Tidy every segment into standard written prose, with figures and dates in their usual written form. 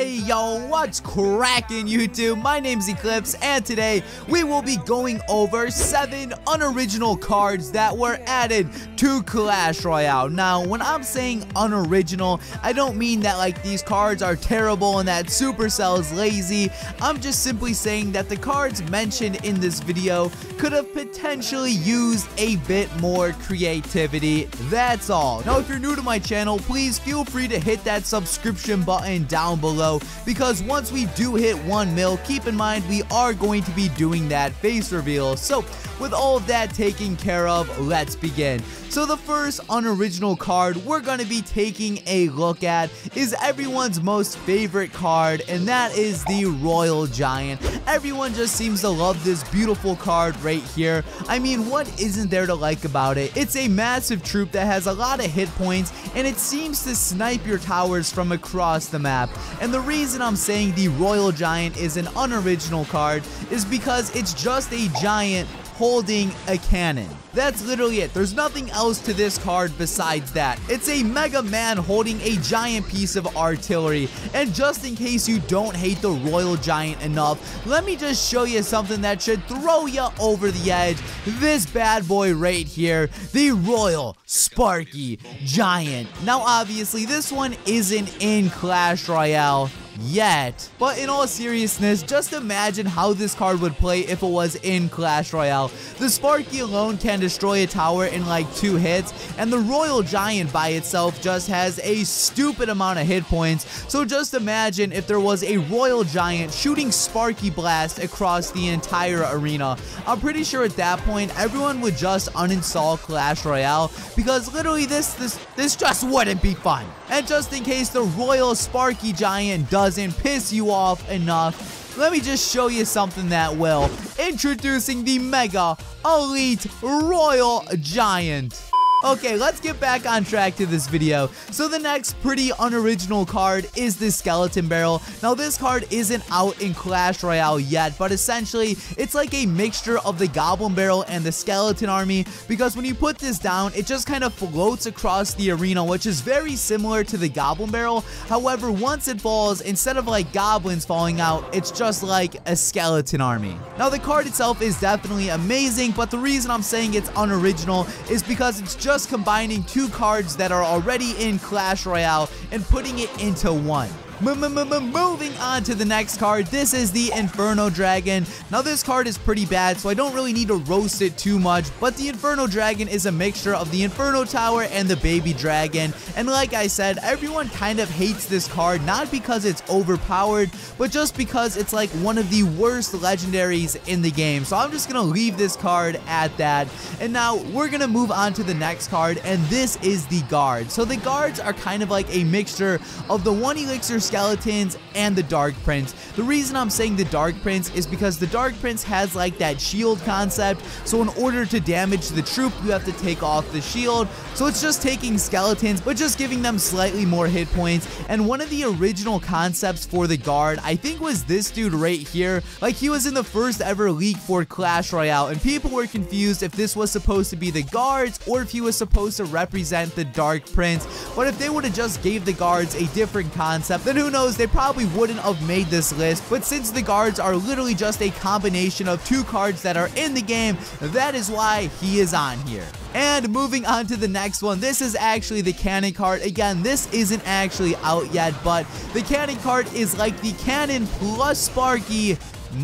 Hey yo, what's cracking YouTube? My name's Eclihpse, and today we will be going over 7 unoriginal cards that were added to Clash Royale. Now, when I'm saying unoriginal, I don't mean that like these cards are terrible and that Supercell is lazy. I'm just simply saying that the cards mentioned in this video could have potentially used a bit more creativity. That's all. Now, if you're new to my channel, please feel free to hit that subscription button down below, because once we do hit 1 mil, keep in mind we are going to be doing that face reveal. So with all of that taken care of, let's begin. So the first unoriginal card we're going to be taking a look at is everyone's most favorite card, and that is the Royal Giant. Everyone just seems to love this beautiful card right here. I mean, what isn't there to like about it? It's a massive troop that has a lot of hit points, and it seems to snipe your towers from across the map. And the reason I'm saying the Royal Giant is an unoriginal card is because it's just a giant holding a cannon. That's literally it. There's nothing else to this card besides that. It's a Mega Man holding a giant piece of artillery. And just in case you don't hate the Royal Giant enough, let me just show you something that should throw you over the edge. This bad boy right here, the Royal Sparkie Giant. Now obviously this one isn't in Clash Royale yet, but in all seriousness, just imagine how this card would play if it was in Clash Royale. The Sparkie alone can destroy a tower in like 2 hits, and the Royal Giant by itself just has a stupid amount of hit points. So just imagine if there was a Royal Giant shooting Sparkie Blast across the entire arena. I'm pretty sure at that point everyone would just uninstall Clash Royale, because literally this just wouldn't be fun. And just in case the Royal Sparkie Giant doesn't piss you off enough, let me just show you something that will. Introducing the Mega Elite Royal Giant. Okay, let's get back on track to this video. So the next pretty unoriginal card is the Skeleton Barrel. Now this card isn't out in Clash Royale yet, but essentially it's like a mixture of the Goblin Barrel and the Skeleton Army, because when you put this down, it just kind of floats across the arena, which is very similar to the Goblin Barrel. However, once it falls, instead of like goblins falling out, it's just like a skeleton army. Now the card itself is definitely amazing, but the reason I'm saying it's unoriginal is because it's just combining 2 cards that are already in Clash Royale and putting it into one. Moving on to the next card, this is the Inferno Dragon. Now this card is pretty bad, so I don't really need to roast it too much, but the Inferno Dragon is a mixture of the Inferno Tower and the Baby Dragon. And like I said, everyone kind of hates this card, not because it's overpowered, but just because it's like one of the worst legendaries in the game. So I'm just gonna leave this card at that. And now we're gonna move on to the next card, and this is the Guard. So the Guards are kind of like a mixture of the 1 Elixir Skeletons and the Dark Prince. The reason I'm saying the Dark Prince is because the Dark Prince has like that shield concept, so in order to damage the troop you have to take off the shield. So it's just taking skeletons but just giving them slightly more hit points. And one of the original concepts for the Guard, I think, was this dude right here. Like, he was in the first ever leak for Clash Royale, and people were confused if this was supposed to be the Guards or if he was supposed to represent the Dark Prince. But if they would have just gave the Guards a different concept, then who knows, they probably wouldn't have made this list. But since the Guards are literally just a combination of 2 cards that are in the game, that is why he is on here. And moving on to the next one, this is actually the Cannon card. Again, this isn't actually out yet, but the Cannon card is like the Cannon plus Sparkie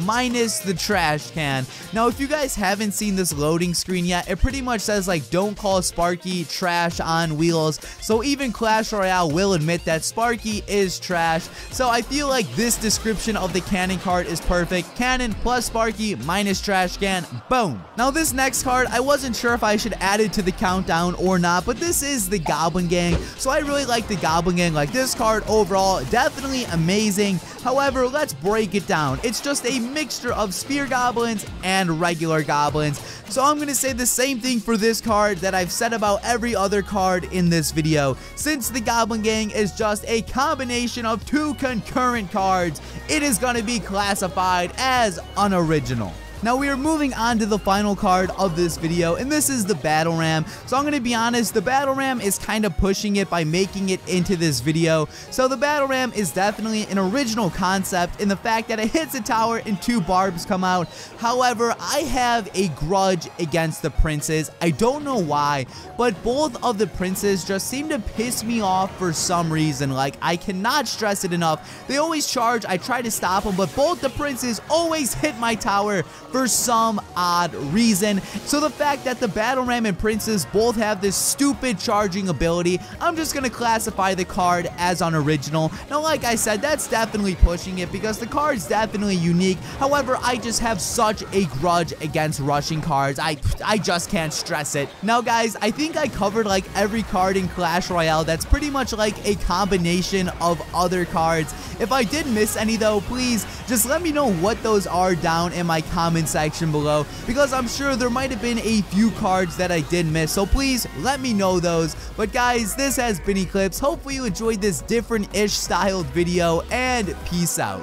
minus the trash can. Now, if you guys haven't seen this loading screen yet, it pretty much says like, don't call Sparkie trash on wheels. So even Clash Royale will admit that Sparkie is trash. So I feel like this description of the Cannon card is perfect. Cannon plus Sparkie minus trash can. Boom. Now this next card, I wasn't sure if I should add it to the countdown or not, but this is the Goblin Gang. So I really like the Goblin Gang. Like, this card overall, definitely amazing. However, let's break it down. It's just a mixture of spear goblins and regular goblins. So I'm going to say the same thing for this card that I've said about every other card in this video. Since the Goblin Gang is just a combination of 2 concurrent cards, it is going to be classified as unoriginal. Now we are moving on to the final card of this video, and this is the Battle Ram. So I'm going to be honest, the Battle Ram is kind of pushing it by making it into this video. So the Battle Ram is definitely an original concept in the fact that it hits a tower and 2 barbs come out. However, I have a grudge against the princes. I don't know why, but both of the princes just seem to piss me off for some reason. Like, I cannot stress it enough. They always charge, I try to stop them, but both the princes always hit my tower for some odd reason. So the fact that the Battle Ram and princes both have this stupid charging ability, I'm just gonna classify the card as unoriginal. Now, like I said, that's definitely pushing it because the card's definitely unique. However, I just have such a grudge against rushing cards. I just can't stress it. Now, guys, I think I covered like every card in Clash Royale that's pretty much like a combination of other cards. If I did miss any though, please just let me know what those are down in my comment section below, because I'm sure there might have been a few cards that I did miss, so please let me know those. But guys, this has been Eclihpse. Hopefully you enjoyed this different-ish styled video, and peace out.